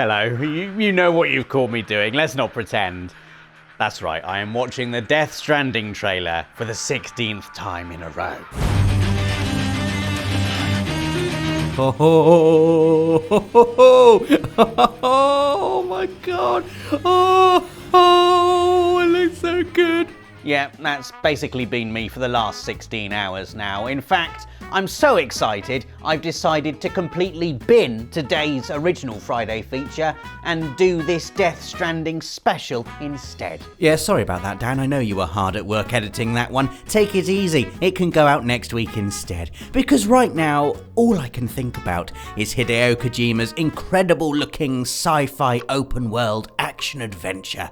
Hello, you know what you've caught me doing, let's not pretend. That's right, I am watching the Death Stranding trailer for the 16th time in a row. Oh my god. Oh, it looks so good. Yeah, that's basically been me for the last 16 hours now. In fact, I'm so excited, I've decided to completely bin today's original Friday feature and do this Death Stranding special instead. Yeah, sorry about that, Dan. I know you were hard at work editing that one. Take it easy. It can go out next week instead. Because right now, all I can think about is Hideo Kojima's incredible looking sci-fi open world action adventure.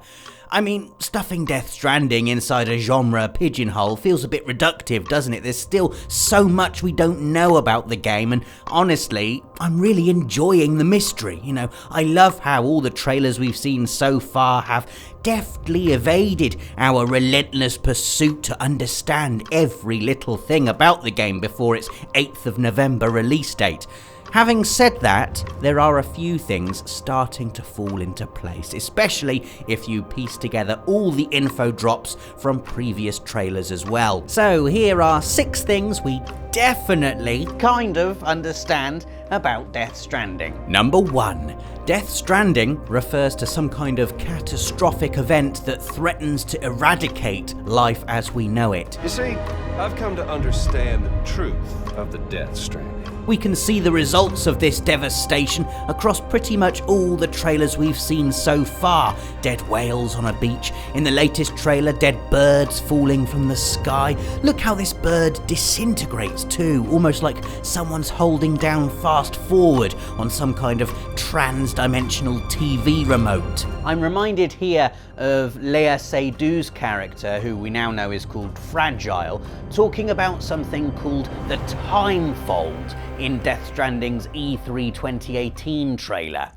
I mean, stuffing Death Stranding inside a genre pigeonhole feels a bit reductive, doesn't it? There's still so much we don't know about the game, and honestly, I'm really enjoying the mystery. You know, I love how all the trailers we've seen so far have deftly evaded our relentless pursuit to understand every little thing about the game before its 8th of November release date. Having said that, there are a few things starting to fall into place, especially if you piece together all the info drops from previous trailers as well. So here are 6 things we definitely Kind of understand about Death Stranding. Number 1. Death Stranding refers to some kind of catastrophic event that threatens to eradicate life as we know it. You see, I've come to understand the truth of the Death Stranding. We can see the results of this devastation across pretty much all the trailers we've seen so far. Dead whales on a beach. In the latest trailer, dead birds falling from the sky. Look how this bird disintegrates too, almost like someone's holding down fast forward on some kind of trans-dimensional TV remote. I'm reminded here of Léa Seydoux' character, who we now know is called Fragile, talking about something called the Time Fold in Death Stranding's E3 2018 trailer.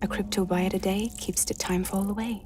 A crypto buy a day keeps the time fall away.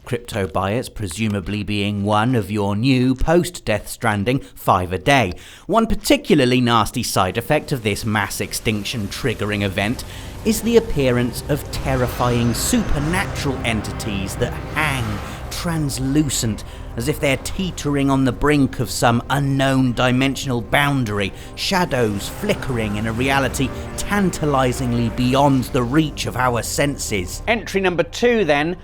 Crypto buyers presumably being one of your new post-Death Stranding 5 a day. One particularly nasty side effect of this mass extinction triggering event is the appearance of terrifying supernatural entities that hang translucent, as if they're teetering on the brink of some unknown dimensional boundary, shadows flickering in a reality tantalizingly beyond the reach of our senses. Entry number 2 then,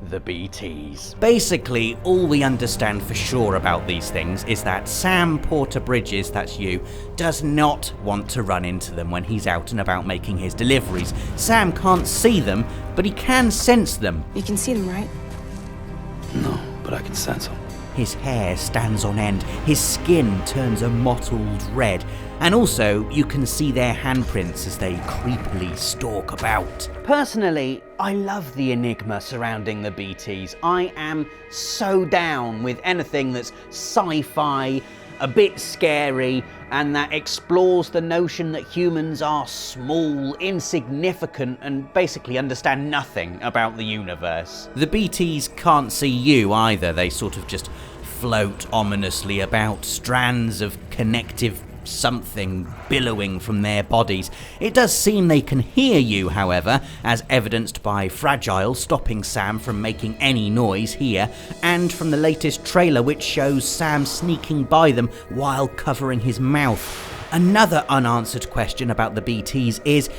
the BTs. Basically, all we understand for sure about these things is that Sam Porter-Bridges, that's you, does not want to run into them when he's out and about making his deliveries. Sam can't see them, but he can sense them. You can see them, right? No, but I can sense them. His hair stands on end, his skin turns a mottled red, and also you can see their handprints as they creepily stalk about. Personally, I love the enigma surrounding the BTs. I am so down with anything that's sci-fi, a bit scary, and that explores the notion that humans are small, insignificant, and basically understand nothing about the universe. The BTs can't see you either, they sort of just float ominously about, strands of connective something billowing from their bodies. It does seem they can hear you, however, as evidenced by Fragile stopping Sam from making any noise here, and from the latest trailer which shows Sam sneaking by them while covering his mouth. Another unanswered question about the BTs is,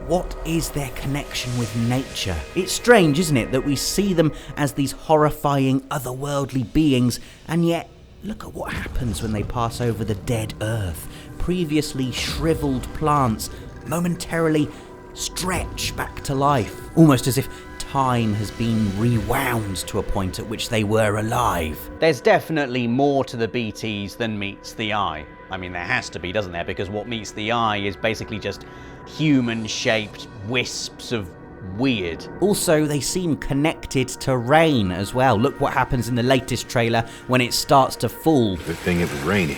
what is their connection with nature? It's strange, isn't it, that we see them as these horrifying otherworldly beings, and yet look at what happens when they pass over the dead earth. Previously shriveled plants momentarily stretch back to life, almost as if time has been rewound to a point at which they were alive. There's definitely more to the BTs than meets the eye. I mean, there has to be, doesn't there? Because what meets the eye is basically just human-shaped wisps of weird. Also, they seem connected to rain as well. Look what happens in the latest trailer when it starts to fall. Good thing it was raining.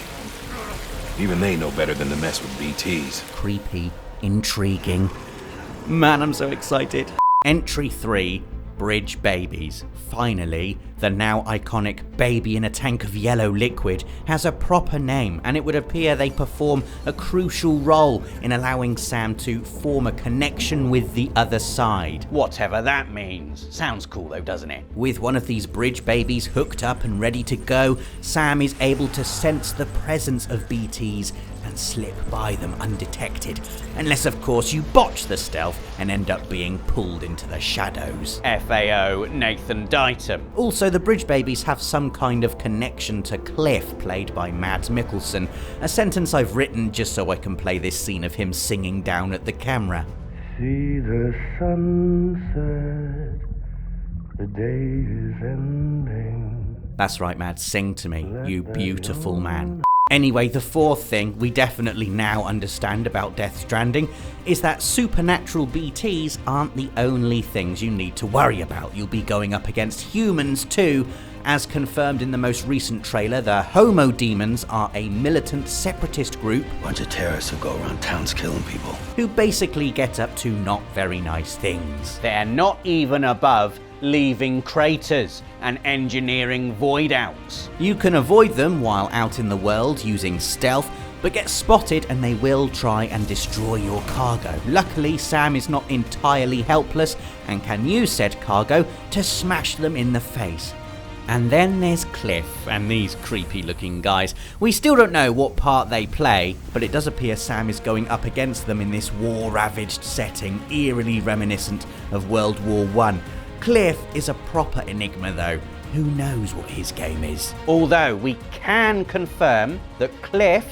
Even they know better than to mess with BTs. Creepy, intriguing. Man, I'm so excited. Entry 3, Bridge babies. Finally, the now iconic baby in a tank of yellow liquid has a proper name, and it would appear they perform a crucial role in allowing Sam to form a connection with the other side. Whatever that means. Sounds cool though, doesn't it? With one of these bridge babies hooked up and ready to go, Sam is able to sense the presence of BTs and slip by them undetected, unless of course you botch the stealth and end up being pulled into the shadows. FAO Nathan Dighton. Also, the bridge babies have some kind of connection to Cliff, played by Mads Mikkelsen, a sentence I've written just so I can play this scene of him singing down at the camera. See the sunset, the day is ending. That's right, Mads, sing to me, you beautiful man. Anyway, the fourth thing we definitely now understand about Death Stranding is that supernatural BTs aren't the only things you need to worry about. You'll be going up against humans too. As confirmed in the most recent trailer, the Homo Demons are a militant separatist group Bunch of terrorists who go around towns killing people. who basically get up to not very nice things. They're not even above leaving craters and engineering void outs. You can avoid them while out in the world using stealth, but get spotted and they will try and destroy your cargo. Luckily, Sam is not entirely helpless and can use said cargo to smash them in the face. And then there's Cliff and these creepy looking guys. We still don't know what part they play, but it does appear Sam is going up against them in this war-ravaged setting, eerily reminiscent of World War I. Cliff is a proper enigma though. Who knows what his game is? Although we can confirm that Cliff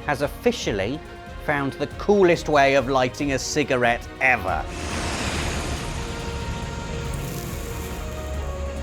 has officially found the coolest way of lighting a cigarette ever.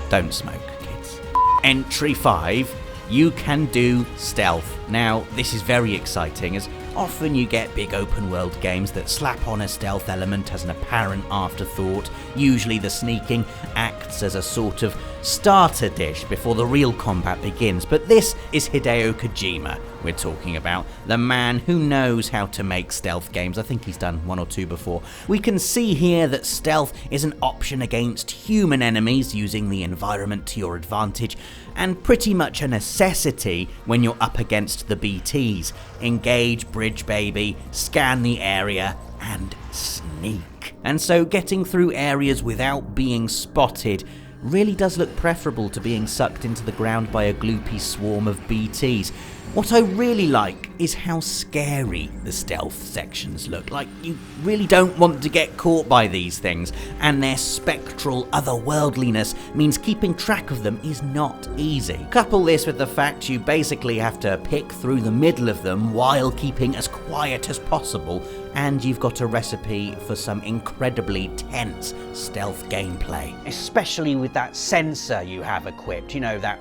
Don't smoke, kids. Entry 5, you can do stealth. Now, this is very exciting, as often you get big open world games that slap on a stealth element as an apparent afterthought. Usually the sneaking acts as a sort of starter dish before the real combat begins, but this is Hideo Kojima we're talking about, the man who knows how to make stealth games. I think he's done one or two before. We can see here that stealth is an option against human enemies, using the environment to your advantage, and pretty much a necessity when you're up against the BTs. Engage, bridge baby, scan the area, and sneak. And so getting through areas without being spotted really does look preferable to being sucked into the ground by a gloopy swarm of BTs. What I really like is how scary the stealth sections look. Like, you really don't want to get caught by these things, and their spectral otherworldliness means keeping track of them is not easy. Couple this with the fact you basically have to pick through the middle of them while keeping as quiet as possible, and you've got a recipe for some incredibly tense stealth gameplay. Especially with that sensor you have equipped, you know, that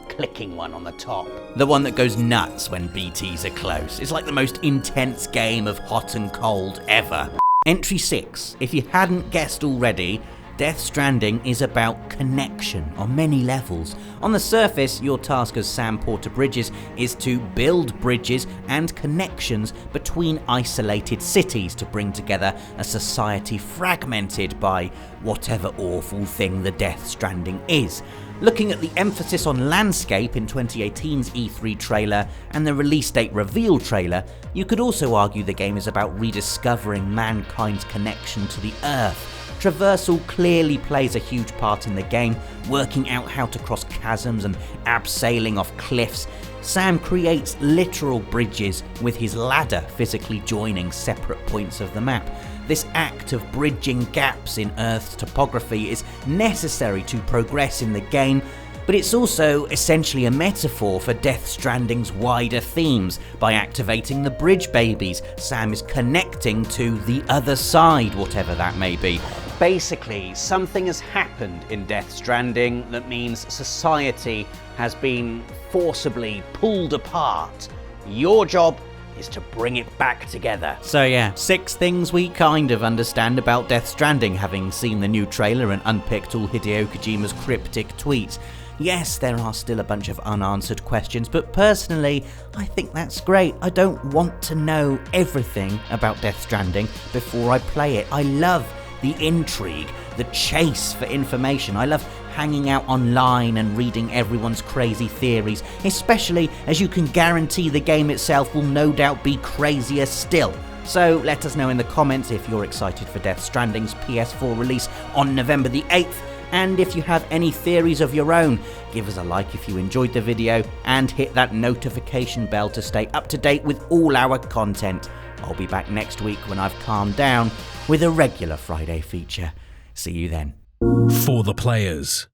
clicking one on the top. The one that goes nuts when BTs are close. It's like the most intense game of hot and cold ever. Entry 6. If you hadn't guessed already, Death Stranding is about connection on many levels. On the surface, your task as Sam Porter Bridges is to build bridges and connections between isolated cities to bring together a society fragmented by whatever awful thing the Death Stranding is. Looking at the emphasis on landscape in 2018's E3 trailer and the release date reveal trailer, you could also argue the game is about rediscovering mankind's connection to the Earth. Traversal clearly plays a huge part in the game, working out how to cross chasms and abseiling off cliffs. Sam creates literal bridges with his ladder physically joining separate points of the map. This act of bridging gaps in Earth's topography is necessary to progress in the game, but it's also essentially a metaphor for Death Stranding's wider themes. By activating the bridge babies, Sam is connecting to the other side, whatever that may be. Basically, something has happened in Death Stranding that means society has been forcibly pulled apart. Your job is to bring it back together. So yeah, 6 things we kind of understand about Death Stranding, having seen the new trailer and unpicked all Hideo Kojima's cryptic tweets. Yes, there are still a bunch of unanswered questions, but personally, I think that's great. I don't want to know everything about Death Stranding before I play it. I love the intrigue, the chase for information. I love hanging out online and reading everyone's crazy theories, especially as you can guarantee the game itself will no doubt be crazier still. So let us know in the comments if you're excited for Death Stranding's PS4 release on November the 8th, and if you have any theories of your own. Give us a like if you enjoyed the video, and hit that notification bell to stay up to date with all our content. I'll be back next week when I've calmed down with a regular Friday feature. See you then. For the players.